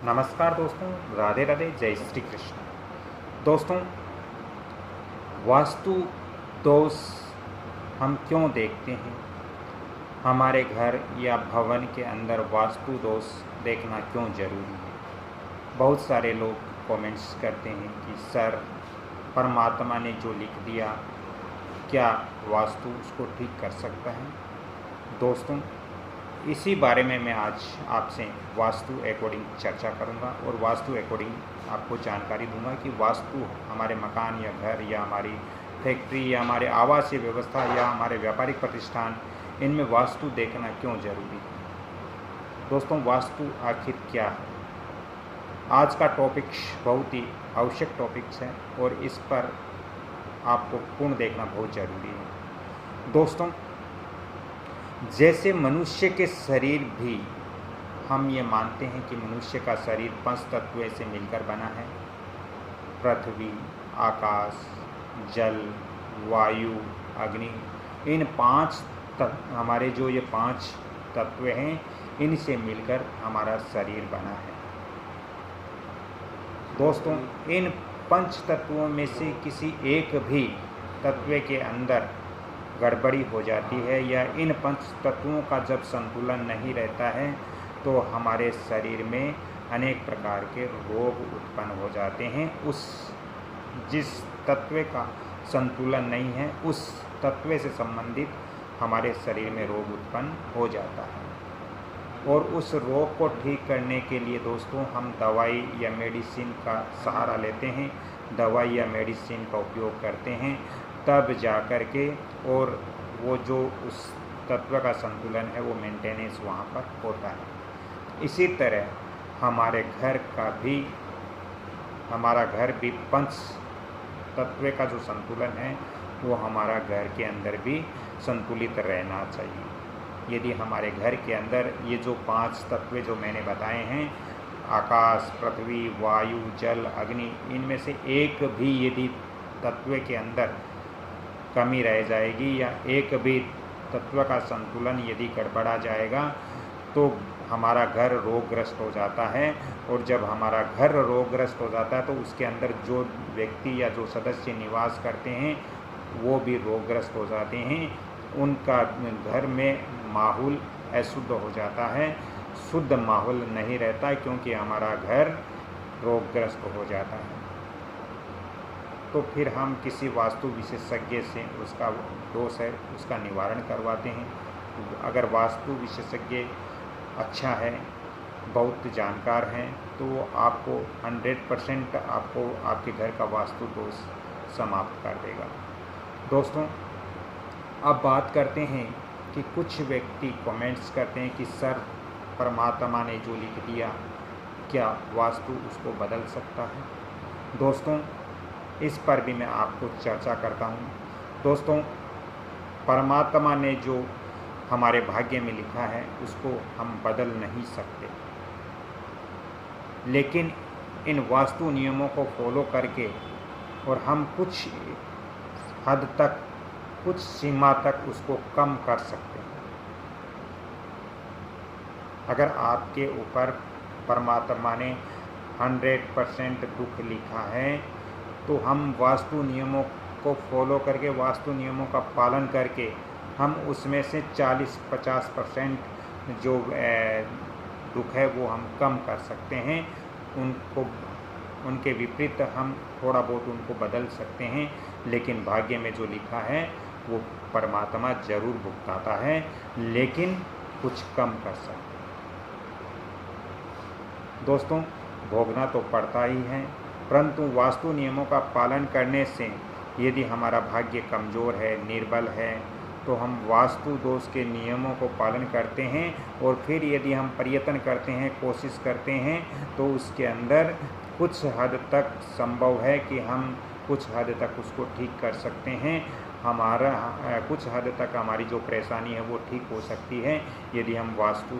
नमस्कार दोस्तों, राधे राधे, जय श्री कृष्ण। दोस्तों, वास्तु दोष हम क्यों देखते हैं? हमारे घर या भवन के अंदर वास्तु दोष देखना क्यों ज़रूरी है? बहुत सारे लोग कमेंट्स करते हैं कि सर, परमात्मा ने जो लिख दिया, क्या वास्तु उसको ठीक कर सकता है? दोस्तों, इसी बारे में मैं आज आपसे वास्तु अकॉर्डिंग चर्चा करूंगा और वास्तु अकॉर्डिंग आपको जानकारी दूंगा कि वास्तु हमारे मकान या घर या हमारी फैक्ट्री या हमारे आवासीय व्यवस्था या हमारे व्यापारिक प्रतिष्ठान, इनमें वास्तु देखना क्यों ज़रूरी है। दोस्तों, वास्तु आखिर क्या है? आज का टॉपिक बहुत ही आवश्यक टॉपिक्स है और इस पर आपको पूर्ण देखना बहुत ज़रूरी है। दोस्तों, जैसे मनुष्य के शरीर भी, हम ये मानते हैं कि मनुष्य का शरीर 5 तत्वों से मिलकर बना है। पृथ्वी, आकाश, जल, वायु, अग्नि, इन 5 हमारे जो ये 5 तत्व हैं, इनसे मिलकर हमारा शरीर बना है। दोस्तों, इन 5 तत्वों में से किसी एक भी तत्व के अंदर गड़बड़ी हो जाती है या इन 5 तत्वों का जब संतुलन नहीं रहता है तो हमारे शरीर में अनेक प्रकार के रोग उत्पन्न हो जाते हैं। जिस तत्व का संतुलन नहीं है, उस तत्व से संबंधित हमारे शरीर में रोग उत्पन्न हो जाता है। और उस रोग को ठीक करने के लिए दोस्तों, हम दवाई या मेडिसिन का सहारा लेते हैं, दवाई या मेडिसिन का उपयोग करते हैं, तब जा कर के और वो जो उस तत्व का संतुलन है वो मेंटेनेंस वहाँ पर होता है। इसी तरह हमारा घर भी 5 तत्व का जो संतुलन है वो हमारा घर के अंदर भी संतुलित रहना चाहिए। यदि हमारे घर के अंदर ये जो 5 तत्व जो मैंने बताए हैं, आकाश, पृथ्वी, वायु, जल, अग्नि, इनमें से एक भी यदि तत्व के अंदर कमी रह जाएगी या एक भी तत्व का संतुलन यदि गड़बड़ा जाएगा तो हमारा घर रोगग्रस्त हो जाता है। और जब हमारा घर रोगग्रस्त हो जाता है तो उसके अंदर जो व्यक्ति या जो सदस्य निवास करते हैं वो भी रोगग्रस्त हो जाते हैं। उनका घर में माहौल अशुद्ध हो जाता है, शुद्ध माहौल नहीं रहता है, क्योंकि हमारा घर रोगग्रस्त हो जाता है। तो फिर हम किसी वास्तु विशेषज्ञ से उसका दोष है उसका निवारण करवाते हैं। अगर वास्तु विशेषज्ञ अच्छा है, बहुत जानकार हैं, तो वो आपको 100% आपको आपके घर का वास्तु दोष समाप्त कर देगा। दोस्तों, अब बात करते हैं कि कुछ व्यक्ति कमेंट्स करते हैं कि सर, परमात्मा ने जो लिख दिया, क्या वास्तु उसको बदल सकता है? दोस्तों, इस पर भी मैं आपको चर्चा करता हूँ। दोस्तों, परमात्मा ने जो हमारे भाग्य में लिखा है उसको हम बदल नहीं सकते, लेकिन इन वास्तु नियमों को फॉलो करके और हम कुछ हद तक, कुछ सीमा तक उसको कम कर सकते हैं। अगर आपके ऊपर परमात्मा ने 100% दुख लिखा है तो हम वास्तु नियमों को फॉलो करके, वास्तु नियमों का पालन करके हम उसमें से 40-50% जो दुख है वो हम कम कर सकते हैं। उनके विपरीत हम थोड़ा बहुत उनको बदल सकते हैं, लेकिन भाग्य में जो लिखा है वो परमात्मा जरूर भुगताता है, लेकिन कुछ कम कर सकते हैं। दोस्तों, भोगना तो पड़ता ही है, परंतु वास्तु नियमों का पालन करने से यदि हमारा भाग्य कमज़ोर है, निर्बल है, तो हम वास्तु दोष के नियमों को पालन करते हैं और फिर यदि हम प्रयत्न करते हैं, कोशिश करते हैं, तो उसके अंदर कुछ हद तक संभव है कि हम कुछ हद तक उसको ठीक कर सकते हैं। कुछ हद तक हमारी जो परेशानी है वो ठीक हो सकती है यदि हम वास्तु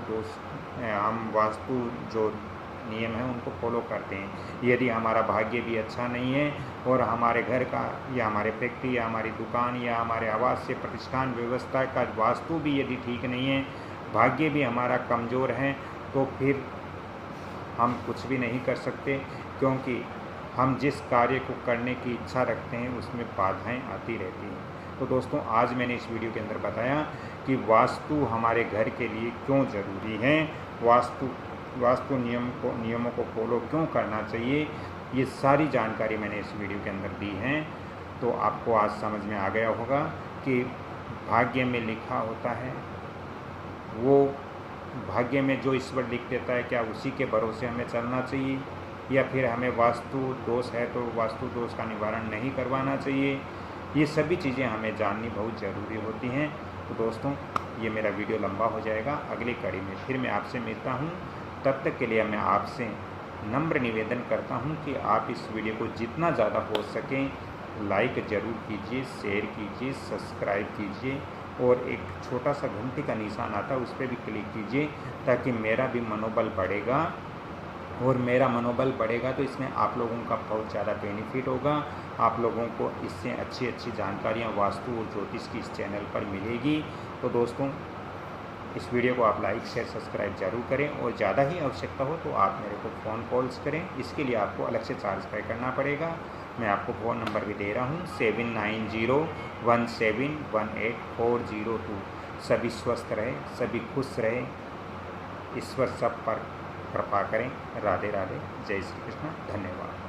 जो नियम है उनको फॉलो करते हैं। यदि हमारा भाग्य भी अच्छा नहीं है और हमारे घर का या हमारे फैक्ट्री या हमारी दुकान या हमारे आवासीय प्रतिष्ठान व्यवस्था का वास्तु भी यदि ठीक नहीं है, भाग्य भी हमारा कमज़ोर है, तो फिर हम कुछ भी नहीं कर सकते, क्योंकि हम जिस कार्य को करने की इच्छा रखते हैं उसमें बाधाएं आती रहती हैं। तो दोस्तों, आज मैंने इस वीडियो के अंदर बताया कि वास्तु हमारे घर के लिए क्यों ज़रूरी है, वास्तु नियमों को फॉलो क्यों करना चाहिए, ये सारी जानकारी मैंने इस वीडियो के अंदर दी है। तो आपको आज समझ में आ गया होगा कि भाग्य में लिखा होता है, वो भाग्य में जो ईश्वर लिख देता है, क्या उसी के भरोसे हमें चलना चाहिए, या फिर हमें वास्तु दोष है तो वास्तु दोष का निवारण नहीं करवाना चाहिए। ये सभी चीज़ें हमें जाननी बहुत ज़रूरी होती हैं। तो दोस्तों, ये मेरा वीडियो लंबा हो जाएगा, अगली कड़ी में फिर मैं आपसे मिलता हूँ। तब तक के लिए मैं आपसे नम्र निवेदन करता हूँ कि आप इस वीडियो को जितना ज़्यादा हो सकें लाइक ज़रूर कीजिए, शेयर कीजिए, सब्सक्राइब कीजिए, और एक छोटा सा घंटी का निशान आता है उस पर भी क्लिक कीजिए, ताकि मेरा भी मनोबल बढ़ेगा, और मेरा मनोबल बढ़ेगा तो इसमें आप लोगों का बहुत ज़्यादा बेनिफिट होगा। आप लोगों को इससे अच्छी अच्छी जानकारियाँ वास्तु और ज्योतिष की इस चैनल पर मिलेगी। तो दोस्तों, इस वीडियो को आप लाइक शेयर सब्सक्राइब जरूर करें, और ज़्यादा ही आवश्यकता हो तो आप मेरे को फ़ोन कॉल्स करें। इसके लिए आपको अलग से चार्ज पे करना पड़ेगा। मैं आपको फ़ोन नंबर भी दे रहा हूँ 7901718402। सभी स्वस्थ रहे, सभी खुश रहे, ईश्वर सब पर कृपा करें। राधे राधे, जय श्री कृष्ण, धन्यवाद।